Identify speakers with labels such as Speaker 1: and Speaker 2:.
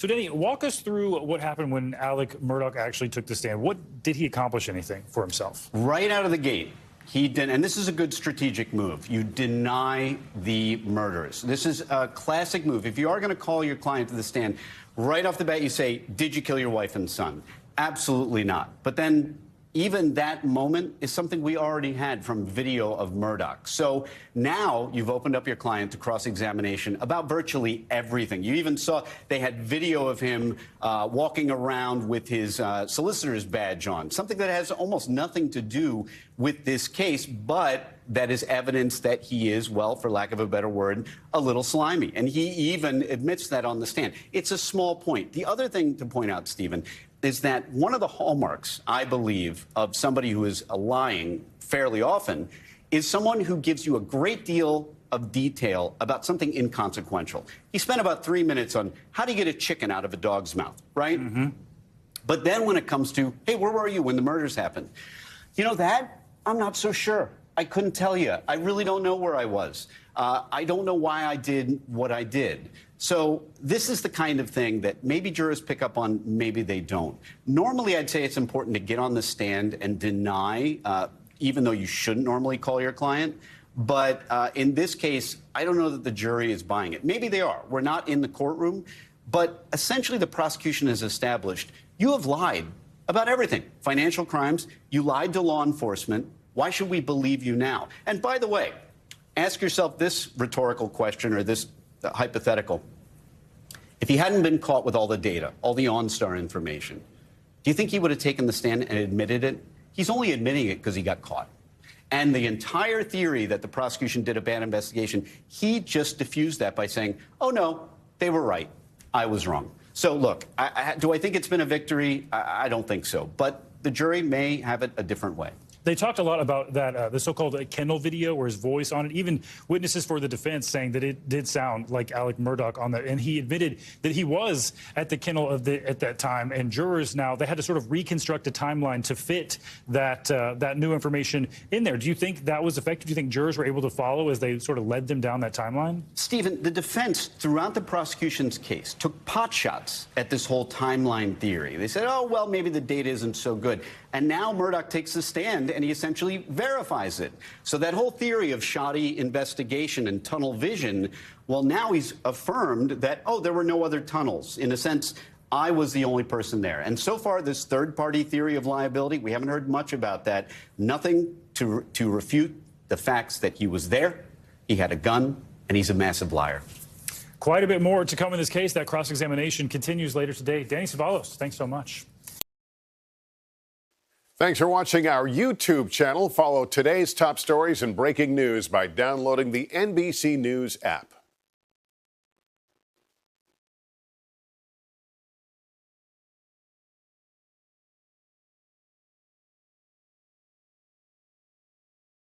Speaker 1: So, Danny, walk us through what happened when Alex Murdaugh actually took the stand. What did he accomplish anything for himself?
Speaker 2: Right out of the gate, he did, and this is a good strategic move. You deny the murders. This is a classic move. If you are going to call your client to the stand, right off the bat, you say, "Did you kill your wife and son?" Absolutely not. But then even that moment is something we already had from video of Murdaugh. So now you've opened up your client to cross-examination about virtually everything. You even saw they had video of him walking around with his solicitor's badge on, something that has almost nothing to do with this case, but that is evidence that he is, well, for lack of a better word, a little slimy. And he even admits that on the stand. It's a small point. The other thing to point out, Stephen, is that one of the hallmarks, I believe, of somebody who is lying fairly often is someone who gives you a great deal of detail about something inconsequential. He spent about 3 minutes on how do you get a chicken out of a dog's mouth, right? Mm-hmm. But then when it comes to, hey, where were you when the murders happened? You know that? I'm not so sure. I couldn't tell you. I really don't know where I was. I don't know why I did what I did. So this is the kind of thing that maybe jurors pick up on, maybe they don't. Normally, I'd say it's important to get on the stand and deny, even though you shouldn't normally call your client. But in this case, I don't know that the jury is buying it. Maybe they are. We're not in the courtroom. But essentially, the prosecution has established you have lied about everything. Financial crimes, you lied to law enforcement. Why should we believe you now? And by the way, ask yourself this rhetorical question or this hypothetical. If he hadn't been caught with all the data, all the OnStar information, do you think he would have taken the stand and admitted it? He's only admitting it because he got caught. And the entire theory that the prosecution did a bad investigation, he just diffused that by saying, oh, no, they were right. I was wrong. So, look, do I think it's been a victory? I don't think so. But the jury may have it a different way.
Speaker 1: They talked a lot about that, the so-called kennel video or his voice on it. Even witnesses for the defense saying that it did sound like Alex Murdaugh on that. And he admitted that he was at the kennel at that time. And jurors now, they had to sort of reconstruct a timeline to fit that that new information in there. Do you think that was effective? Do you think jurors were able to follow as they sort of led them down that timeline?
Speaker 2: Stephen, the defense throughout the prosecution's case took pot shots at this whole timeline theory. They said, oh, well, maybe the data isn't so good. And now Murdaugh takes the stand and he essentially verifies it. So that whole theory of shoddy investigation and tunnel vision, well, now he's affirmed that, oh, there were no other tunnels. In a sense, I was the only person there. And so far, this third-party theory of liability, we haven't heard much about that. Nothing to refute the facts that he was there, he had a gun, and he's a massive liar.
Speaker 1: Quite a bit more to come in this case. That cross-examination continues later today. Danny Cevallos, thanks so much.
Speaker 3: Thanks for watching our YouTube channel. Follow today's top stories and breaking news by downloading the NBC News app.